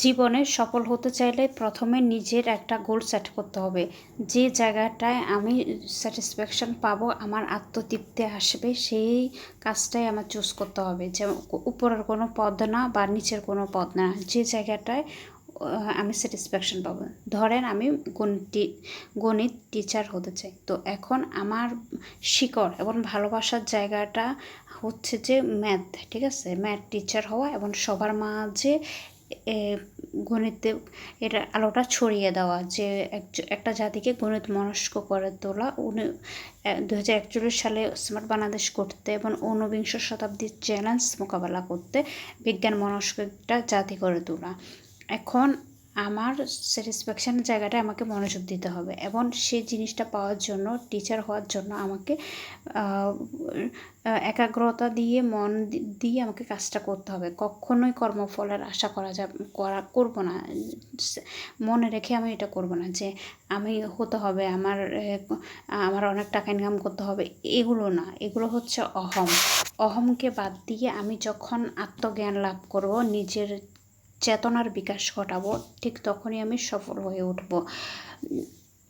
জীবনে সফল হতে চাইলে প্রথমে নিজের একটা গোল সেট করতে হবে। যে জায়গাটায় আমি স্যাটিসফ্যাকশন পাবো, আমার আত্মতৃপ্তি আসবে, সেই কাজটাই আমার চুজ করতে হবে। যেমন উপরের কোনো পদ না বা নিচের কোনো পদ না, যে জায়গাটায় আমি স্যাটিসফ্যাকশন পাবো। ধরেন আমি গণিত টিচার হতে চাই, তো এখন আমার শিকড় এবং ভালোবাসার জায়গাটা হচ্ছে যে ম্যাথ, ঠিক আছে, ম্যাথ টিচার হওয়া এবং সবার মাঝে গণিতে এটা আলোটা ছড়িয়ে দেওয়া, যে একটা জাতিকে গণিত মনস্ক করে তোলা, 2041 সালে স্মার্ট বাংলাদেশ করতে এবং ঊনবিংশ শতাব্দীর চ্যালেঞ্জ মোকাবেলা করতে বিজ্ঞান মনস্ক একটা জাতি করে তোলা। এখন আমার স্যাটিসফ্যাকশানের জায়গাটা আমাকে মনোযোগ দিতে হবে এবং সেই জিনিসটা পাওয়ার জন্য, টিচার হওয়ার জন্য আমাকে একাগ্রতা দিয়ে মন দিয়ে আমাকে কাজটা করতে হবে। কখনোই কর্মফলের আশা করবো না। মনে রেখে আমি এটা করবো না যে আমি হতে হবে, আমার অনেক টাকা ইনকাম করতে হবে, এগুলো না। এগুলো হচ্ছে অহমকে বাদ দিয়ে আমি যখন আত্মজ্ঞান লাভ করব, নিজের চেতনার বিকাশ ঘটাবো, ঠিক তখনই আমি সফল হয়ে উঠব।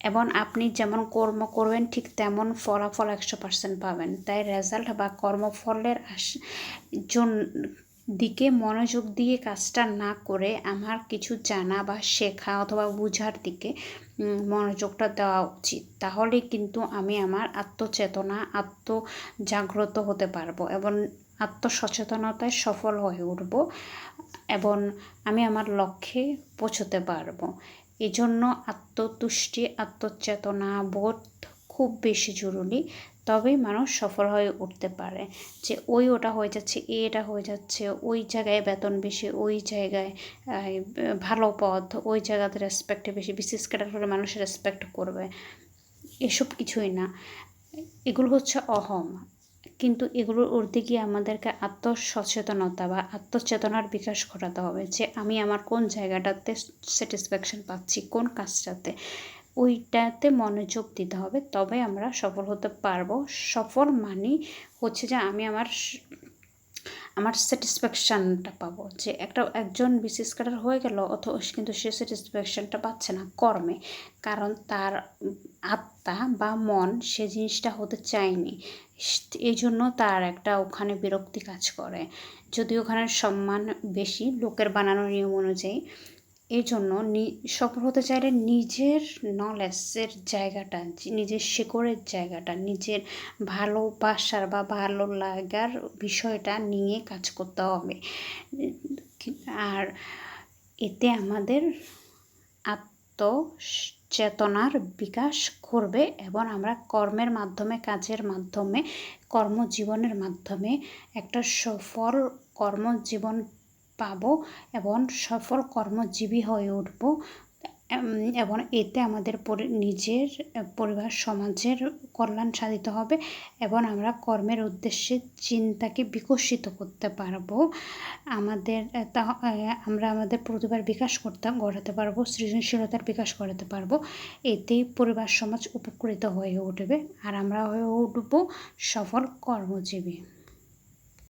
এবং আপনি যেমন কর্ম করবেন ঠিক তেমন ফলাফল 100% পাবেন। তাই রেজাল্ট বা কর্মফলের দিকে মনোযোগ দিয়ে কাজটা না করে আমার কিছু জানা বা শেখা অথবা বোঝার দিকে মনোযোগটা দেওয়া উচিত। তাহলে কিন্তু আমি আমার আত্মচেতনা, আত্মজাগ্রত হতে পারবো এবং আত্মসচেতনতায় সফল হয়ে উঠব এবং আমি আমার লক্ষ্যে পৌঁছতে পারবো। এজন্য আত্মতুষ্টি, আত্মচেতনা বোধ খুব বেশি জরুরি। তবেই মানুষ সফল হয়ে উঠতে পারে। যে ওটা হয়ে যাচ্ছে, এটা হয়ে যাচ্ছে, ওই জায়গায় বেতন বেশি, ওই জায়গায় ভালো পদ, ওই জায়গাতে রেসপেক্ট বেশি, বিশেষ ক্যাডার হলে মানুষ রেসপেক্ট করবে, এসব কিছুই না। এগুলো হচ্ছে অহম। কিন্তু এগুলোর ঊর্ধ্বে গিয়ে আমাদেরকে আত্মসচেতনতা বা আত্মচেতনার বিকাশ ঘটাতে হবে, যে আমি আমার কোন জায়গাটাতে স্যাটিসফ্যাকশন পাচ্ছি, কোন কাজটাতে, ওইটাতে মনোযোগ দিতে হবে। তবে আমরা সফল হতে পারবো। সফল মানে হচ্ছে যে আমি আমার স্যাটিসফ্যাকশানটা পাবো। যে একজন বিসিএস ক্যাডার হয়ে গেল, কিন্তু সে স্যাটিসফ্যাকশানটা পাচ্ছে না কর্মে, কারণ তার আত্মা বা মন সে জিনিসটা হতে চায়নি। এই জন্য তার একটা ওখানে বিরক্তি কাজ করে। যদি ওখানে সম্মান বেশি লোকের বানানো নিয়ম অনুযায়ী। এই জন্য সফল হতে চাইলে নিজের নলেজের জায়গাটা, নিজের শেকড়ের জায়গাটা, নিজের ভালোবাসার বা ভালো লাগার বিষয়টা নিয়ে কাজ করতে হবে। আর এতে আমাদের আত্মচেতনার বিকাশ করবে এবং আমরা কর্মের মাধ্যমে, কাজের মাধ্যমে, কর্মজীবনের মাধ্যমে একটা সফল কর্মজীবন পাবো এবং সফল কর্মজীবী হয়ে উঠব। এবং এতে আমাদের নিজের পরিবার, সমাজের কল্যাণ সাধিত হবে এবং আমরা কর্মের উদ্দেশ্যে চিন্তাকে বিকশিত করতে পারবো। আমরা আমাদের প্রতিভার বিকাশ ঘটাতে পারবো, সৃজনশীলতার বিকাশ ঘটাতে পারবো। এতেই পরিবার, সমাজ উপকৃত হয়ে উঠবে আর আমরা হয়ে উঠব সফল কর্মজীবী।